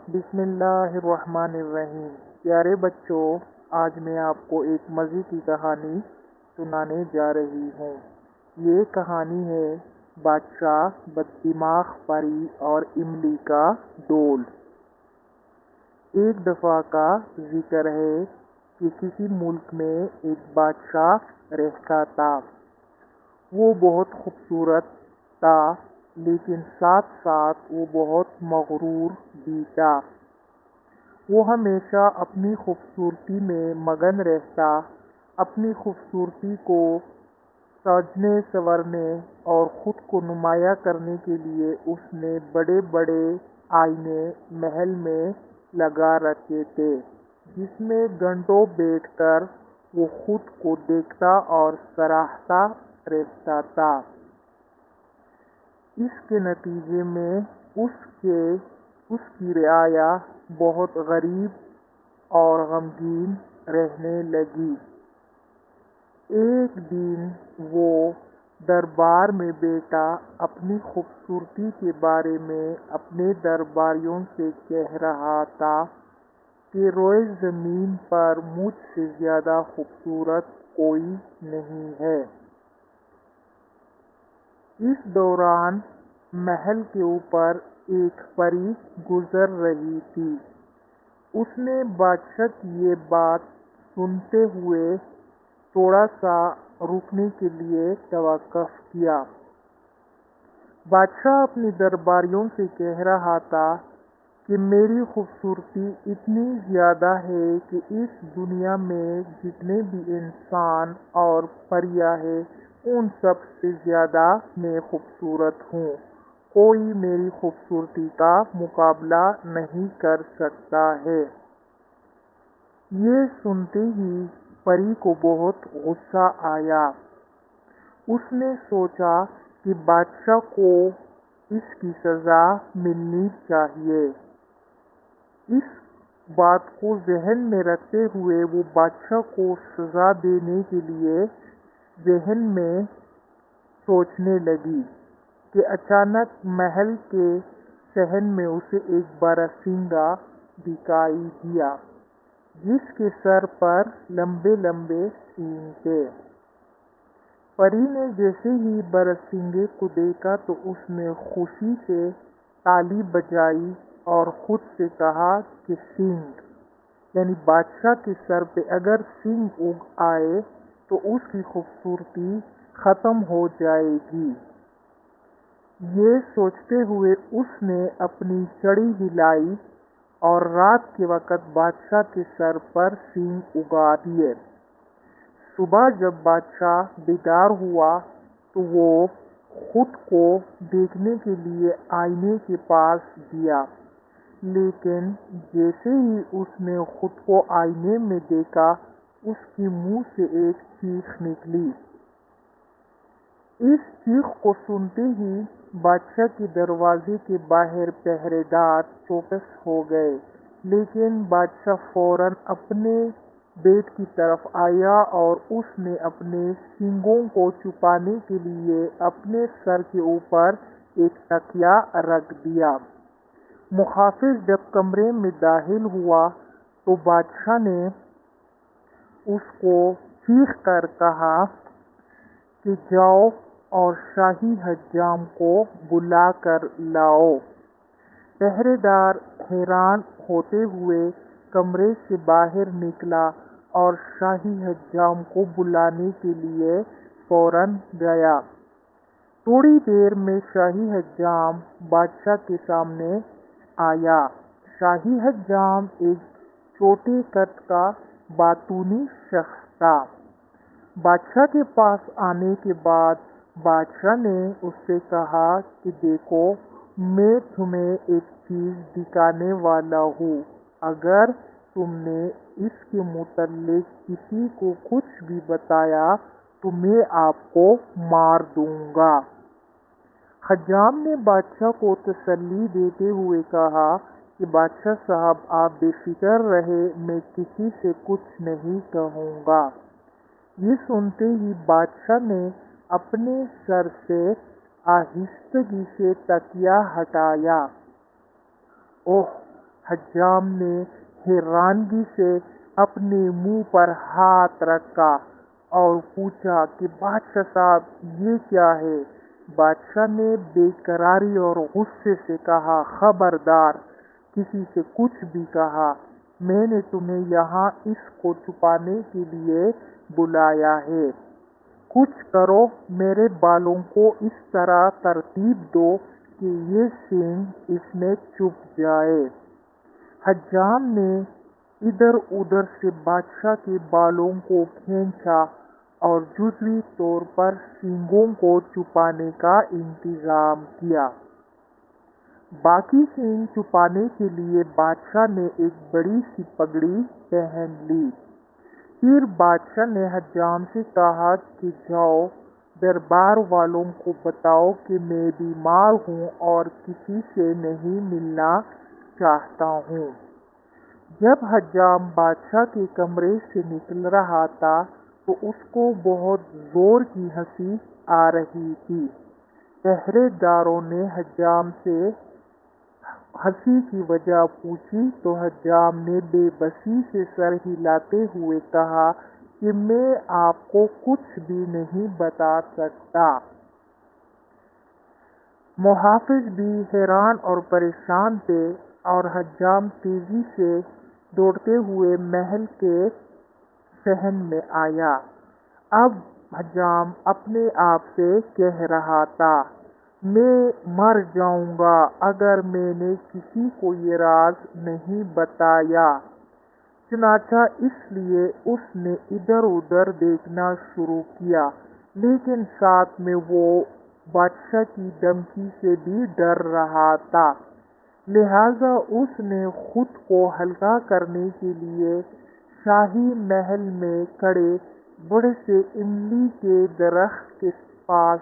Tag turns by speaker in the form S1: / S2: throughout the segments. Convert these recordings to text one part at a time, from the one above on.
S1: بسم اللہ الرحمن الرحیم۔ پیارے بچوں، آج میں آپ کو ایک مزے کی کہانی سنانے جا رہی ہوں۔ یہ کہانی ہے بادشاہ بددماغ پری اور املی کا ڈول۔ ایک دفعہ کا ذکر ہے کہ کسی ملک میں ایک بادشاہ رہتا تھا۔ وہ بہت خوبصورت تھا، لیکن ساتھ ساتھ وہ بہت مغرور بھی تھا۔ وہ ہمیشہ اپنی خوبصورتی میں مگن رہتا۔ اپنی خوبصورتی کو سجنے سنورنے اور خود کو نمایاں کرنے کے لیے اس نے بڑے بڑے آئینے محل میں لگا رکھے تھے، جس میں گھنٹوں بیٹھ کر وہ خود کو دیکھتا اور سراہتا رہتا تھا۔ اس کے نتیجے میں اس کی رعایا بہت غریب اور غمگین رہنے لگی۔ ایک دن وہ دربار میں بیٹھا اپنی خوبصورتی کے بارے میں اپنے درباریوں سے کہہ رہا تھا کہ روئے زمین پر مجھ سے زیادہ خوبصورت کوئی نہیں ہے۔ اس دوران محل کے اوپر ایک پری گزر رہی تھی۔ اس نے بادشاہ کی یہ بات سنتے ہوئے تھوڑا سا رکنے کے لیے توقف کیا۔ بادشاہ اپنے درباریوں سے کہہ رہا تھا کہ میری خوبصورتی اتنی زیادہ ہے کہ اس دنیا میں جتنے بھی انسان اور پریاں ہیں ان سب سے زیادہ میں خوبصورت ہوں۔ کوئی میری خوبصورتی کا مقابلہ نہیں کر سکتا ہے۔ یہ سنتے ہی پری کو بہت غصہ آیا۔ اس نے سوچا کہ بادشاہ کو اس کی سزا ملنی چاہیے۔ اس بات کو ذہن میں رکھتے ہوئے وہ بادشاہ کو سزا دینے کے لیے ذہن میں سوچنے لگی کہ اچانک محل کے صحن میں اسے ایک باراسنگا دکھائی دیا، جس کے سر پر لمبے لمبے سینگ تھے۔ پری نے جیسے ہی باراسنگے کو دیکھا تو اس نے خوشی سے تالی بجائی اور خود سے کہا کہ سینگ، یعنی بادشاہ کے سر پہ اگر سینگ اگ آئے تو اس کی خوبصورتی ختم ہو جائے گی۔ یہ سوچتے ہوئے اس نے اپنی چڑی ہلائی اور رات کے وقت بادشاہ کے سر پر سینگ اگا دیے۔ صبح جب بادشاہ بیدار ہوا تو وہ خود کو دیکھنے کے لیے آئینے کے پاس گیا، لیکن جیسے ہی اس نے خود کو آئینے میں دیکھا اس کے منہ سے ایک چیخ نکلی۔ اس چیخ کو سنتے ہی بادشاہ کے دروازے کے باہر پہرے دار چوکس ہو گئے، لیکن بادشاہ فوراً اپنے بیٹ کی طرف آیا اور اس نے اپنے سینگوں کو چھپانے کے لیے اپنے سر کے اوپر ایک تکیہ رکھ دیا۔ محافظ جب کمرے میں داخل ہوا تو بادشاہ نے اس کو چیخ کر کہا کہ جاؤ اور شاہی حجام کو بلا کر لاؤ۔ پہرے دار حیران ہوتے ہوئے کمرے سے باہر نکلا اور شاہی حجام کو بلانے کے لیے فوراً گیا۔ تھوڑی دیر میں شاہی حجام بادشاہ کے سامنے آیا۔ شاہی حجام ایک چھوٹے قد کا باتونی شخص تھا۔ بادشاہ کے پاس آنے کے بعد بادشاہ نے اس سے کہا کہ دیکھو، میں تمہیں ایک چیز دکھانے والا ہوں، اگر تم نے اس کے متعلق کسی کو کچھ بھی بتایا تو میں آپ کو مار دوں گا۔ حجام نے بادشاہ کو تسلی دیتے ہوئے کہا کہ بادشاہ صاحب آپ بے فکر رہیں، میں کسی سے کچھ نہیں کہوں گا۔ یہ سنتے ہی بادشاہ نے اپنے سر سے آہستگی سے تکیہ ہٹایا۔ اوہ! حجام نے حیرانگی سے اپنے منہ پر ہاتھ رکھا اور پوچھا کہ بادشاہ صاحب یہ کیا ہے؟ بادشاہ نے بے قراری اور غصے سے کہا، خبردار، کسی سے کچھ بھی کہا، میں نے تمہیں یہاں اس کو چھپانے کے لیے بلایا ہے۔ کچھ کرو، میرے بالوں کو اس طرح ترتیب دو کہ یہ سینگ اس میں چھپ جائے۔ حجام نے ادھر ادھر سے بادشاہ کے بالوں کو کھینچا اور جزوی طور پر سینگوں کو چھپانے کا انتظام کیا۔ باقی سینگ چھپانے کے لیے بادشاہ نے ایک بڑی سی پگڑی پہن لی۔ پھر بادشاہ نے حجام سے کہا کہ جاؤ دربار والوں کو بتاؤ کہ میں بیمار ہوں اور کسی سے نہیں ملنا چاہتا ہوں۔ جب حجام بادشاہ کے کمرے سے نکل رہا تھا تو اس کو بہت زور کی ہنسی آ رہی تھی۔ پہرے داروں نے حجام سے ہنسی کی وجہ پوچھی تو حجام نے بے بسی سے سر ہلاتے ہوئے کہا کہ میں آپ کو کچھ بھی نہیں بتا سکتا۔ محافظ بھی حیران اور پریشان تھے اور حجام تیزی سے دوڑتے ہوئے محل کے صحن میں آیا۔ اب حجام اپنے آپ سے کہہ رہا تھا، میں مر جاؤں گا اگر میں نے کسی کو یہ راز نہیں بتایا۔ چنانچہ اس لیے اس نے ادھر ادھر دیکھنا شروع کیا، لیکن ساتھ میں وہ بادشاہ کی دھمکی سے بھی ڈر رہا تھا۔ لہذا اس نے خود کو ہلکا کرنے کے لیے شاہی محل میں کھڑے بڑے سے املی کے درخت کے پاس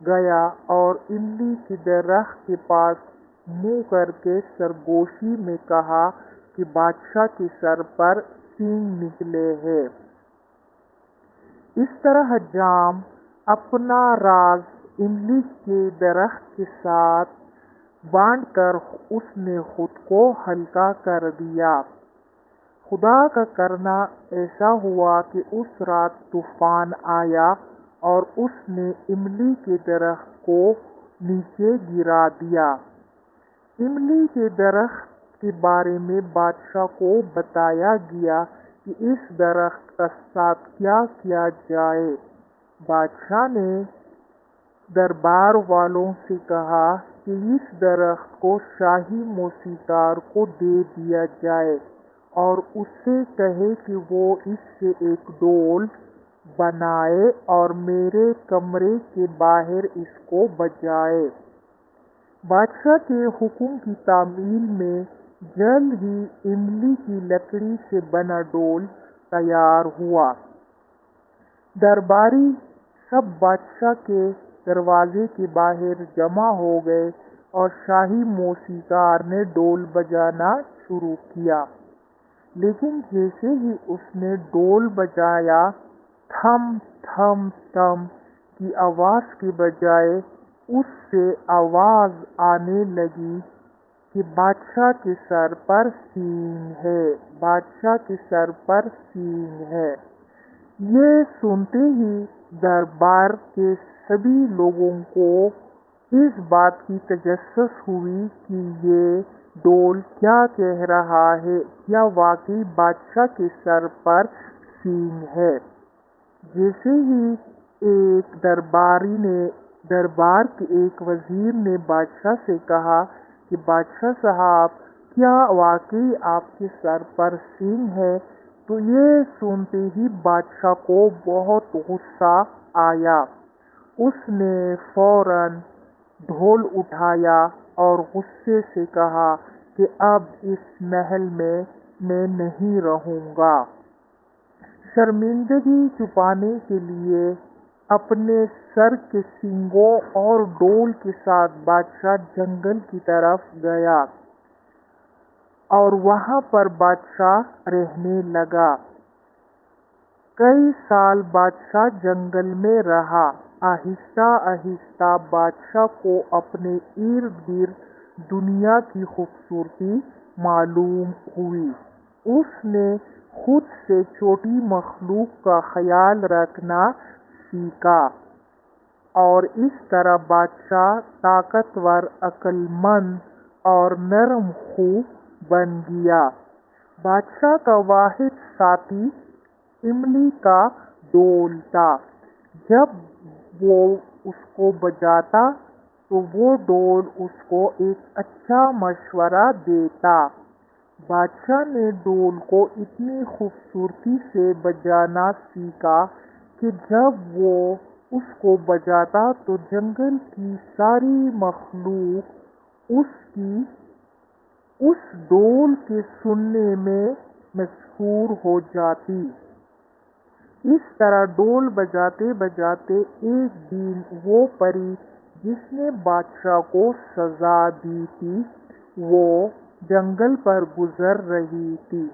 S1: گیا اور املی کے درخت کے پاس منہ کر کے سرگوشی میں کہا کہ بادشاہ کے سر پر سینگ نکلے ہیں۔ اس طرح حجام اپنا راز املی کے درخت کے ساتھ بانٹ کر اس نے خود کو ہلکا کر دیا۔ خدا کا کرنا ایسا ہوا کہ اس رات طوفان آیا اور اس نے املی کے درخت کو نیچے گرا دیا۔ املی کے درخت کے بارے میں بادشاہ کو بتایا گیا کہ اس درخت کا ساتھ کیا کیا جائے۔ بادشاہ نے دربار والوں سے کہا کہ اس درخت کو شاہی موسیقار کو دے دیا جائے اور اس سے کہے کہ وہ اس سے ایک ڈول بنائے اور میرے کمرے کے باہر اس کو بجائے۔ بادشاہ کے حکم کی تعمیل میں جلد ہی املی کی لکڑی سے بنا ڈول تیار ہوا۔ درباری سب بادشاہ کے دروازے کے باہر جمع ہو گئے اور شاہی موسیقار نے ڈول بجانا شروع کیا، لیکن جیسے ہی اس نے ڈول بجایا، تھم تھم تھم کی آواز کے بجائے اس سے آواز آنے لگی کہ بادشاہ کے سر پر سینگ ہے، بادشاہ کے سر پر سینگ ہے۔ یہ سنتے ہی دربار کے سبھی لوگوں کو اس بات کی تجسس ہوئی کہ یہ ڈول کیا کہہ رہا ہے، کیا واقعی بادشاہ کے سر پر سینگ ہے۔ جیسے ہی ایک درباری نے دربار کے ایک وزیر نے بادشاہ سے کہا کہ بادشاہ صاحب کیا واقعی آپ کے سر پر سینگ ہے، تو یہ سنتے ہی بادشاہ کو بہت غصہ آیا۔ اس نے فوراً ڈھول اٹھایا اور غصے سے کہا کہ اب اس محل میں نہیں رہوں گا۔ شرمندگی چھپانے کے لیے اپنے سر کے سینگوں اور ڈول کے ساتھ بادشاہ جنگل کی طرف گیا اور وہاں پر بادشاہ رہنے لگا۔ کئی سال بادشاہ جنگل میں رہا۔ آہستہ آہستہ بادشاہ کو اپنے ارد گرد دنیا کی خوبصورتی معلوم ہوئی۔ اس نے خود سے چھوٹی مخلوق کا خیال رکھنا سیکھا اور اس طرح بادشاہ طاقتور، عقل مند اور نرم خو بن گیا۔ بادشاہ کا واحد ساتھی املی کا ڈول تھا۔ جب وہ اس کو بجاتا تو وہ ڈول اس کو ایک اچھا مشورہ دیتا۔ بادشاہ نے ڈول کو اتنی خوبصورتی سے بجانا سیکھا کہ جب وہ اس کو بجاتا تو جنگل کی ساری مخلوق اس ڈول کے سننے میں مسحور ہو جاتی۔ اس طرح ڈول بجاتے بجاتے ایک دن وہ پری جس نے بادشاہ کو سزا دی تھی وہ جنگل پر گزر رہی تھی۔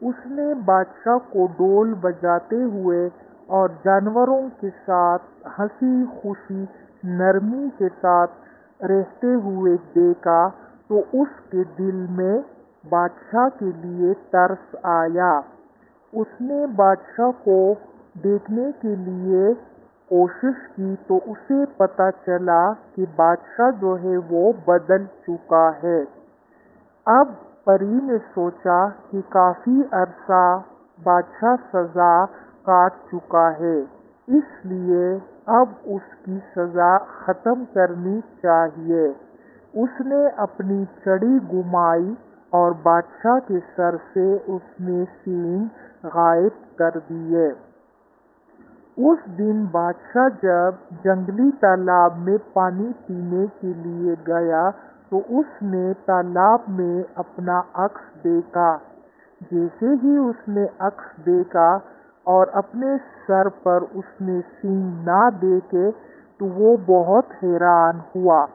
S1: اس نے بادشاہ کو ڈول بجاتے ہوئے اور جانوروں کے ساتھ ہنسی خوشی نرمی کے ساتھ رہتے ہوئے دیکھا تو اس کے دل میں بادشاہ کے لیے ترس آیا۔ اس نے بادشاہ کو دیکھنے کے لیے کوشش کی تو اسے پتہ چلا کہ بادشاہ جو ہے وہ بدل چکا ہے۔ اب پری نے سوچا کہ کافی عرصہ بادشاہ سزا کاٹ چکا ہے، اس لیے اب اس کی سزا ختم کرنی چاہیے۔ اس نے اپنی چھڑی گھمائی اور بادشاہ کے سر سے اس نے سینگ غائب کر دیے۔ اس دن بادشاہ جب جنگلی تالاب میں پانی پینے کے لیے گیا تو اس نے تالاب میں اپنا عکس دیکھا۔ جیسے ہی اس نے عکس دیکھا اور اپنے سر پر اس نے سینگ نہ دیکھے تو وہ بہت حیران ہوا۔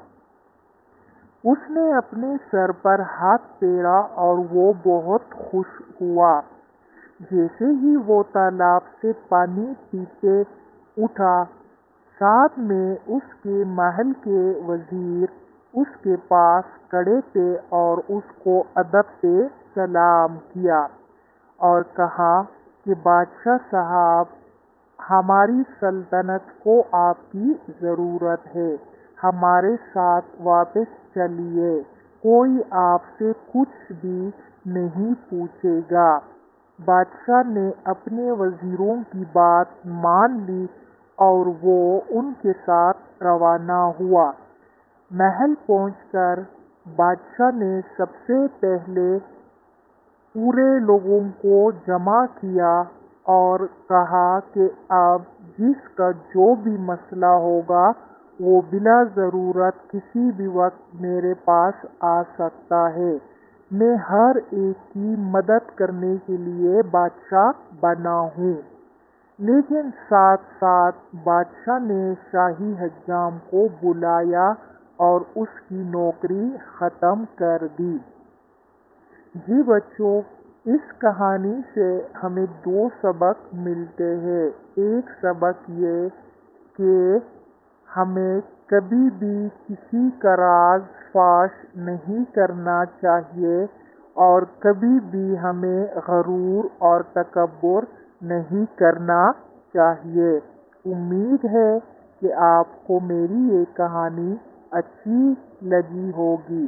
S1: اس نے اپنے سر پر ہاتھ پھیرا اور وہ بہت خوش ہوا۔ جیسے ہی وہ تالاب سے پانی پیتے اٹھا، ساتھ میں اس کے محل کے وزیر اس کے پاس کھڑے تھے اور اس کو ادب سے سلام کیا اور کہا کہ بادشاہ صاحب، ہماری سلطنت کو آپ کی ضرورت ہے، ہمارے ساتھ واپس چلیے، کوئی آپ سے کچھ بھی نہیں پوچھے گا۔ بادشاہ نے اپنے وزیروں کی بات مان لی اور وہ ان کے ساتھ روانہ ہوا۔ محل پہنچ کر بادشاہ نے سب سے پہلے پورے لوگوں کو جمع کیا اور کہا کہ اب جس کا جو بھی مسئلہ ہوگا وہ بلا ضرورت کسی بھی وقت میرے پاس آ سکتا ہے، میں ہر ایک کی مدد کرنے کے لیے بادشاہ بنا ہوں۔ لیکن ساتھ ساتھ بادشاہ نے شاہی حجام کو بلایا اور اس کی نوکری ختم کر دی۔ جی بچوں، اس کہانی سے ہمیں دو سبق ملتے ہیں۔ ایک سبق یہ کہ ہمیں کبھی بھی کسی کا راز فاش نہیں کرنا چاہیے اور کبھی بھی ہمیں غرور اور تکبر نہیں کرنا چاہیے۔ امید ہے کہ آپ کو میری یہ کہانی اچھی لگی ہوگی۔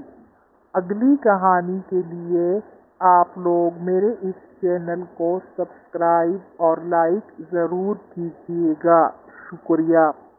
S1: اگلی کہانی کے لیے آپ لوگ میرے اس چینل کو سبسکرائب اور لائک ضرور کیجیے گا۔ شکریہ۔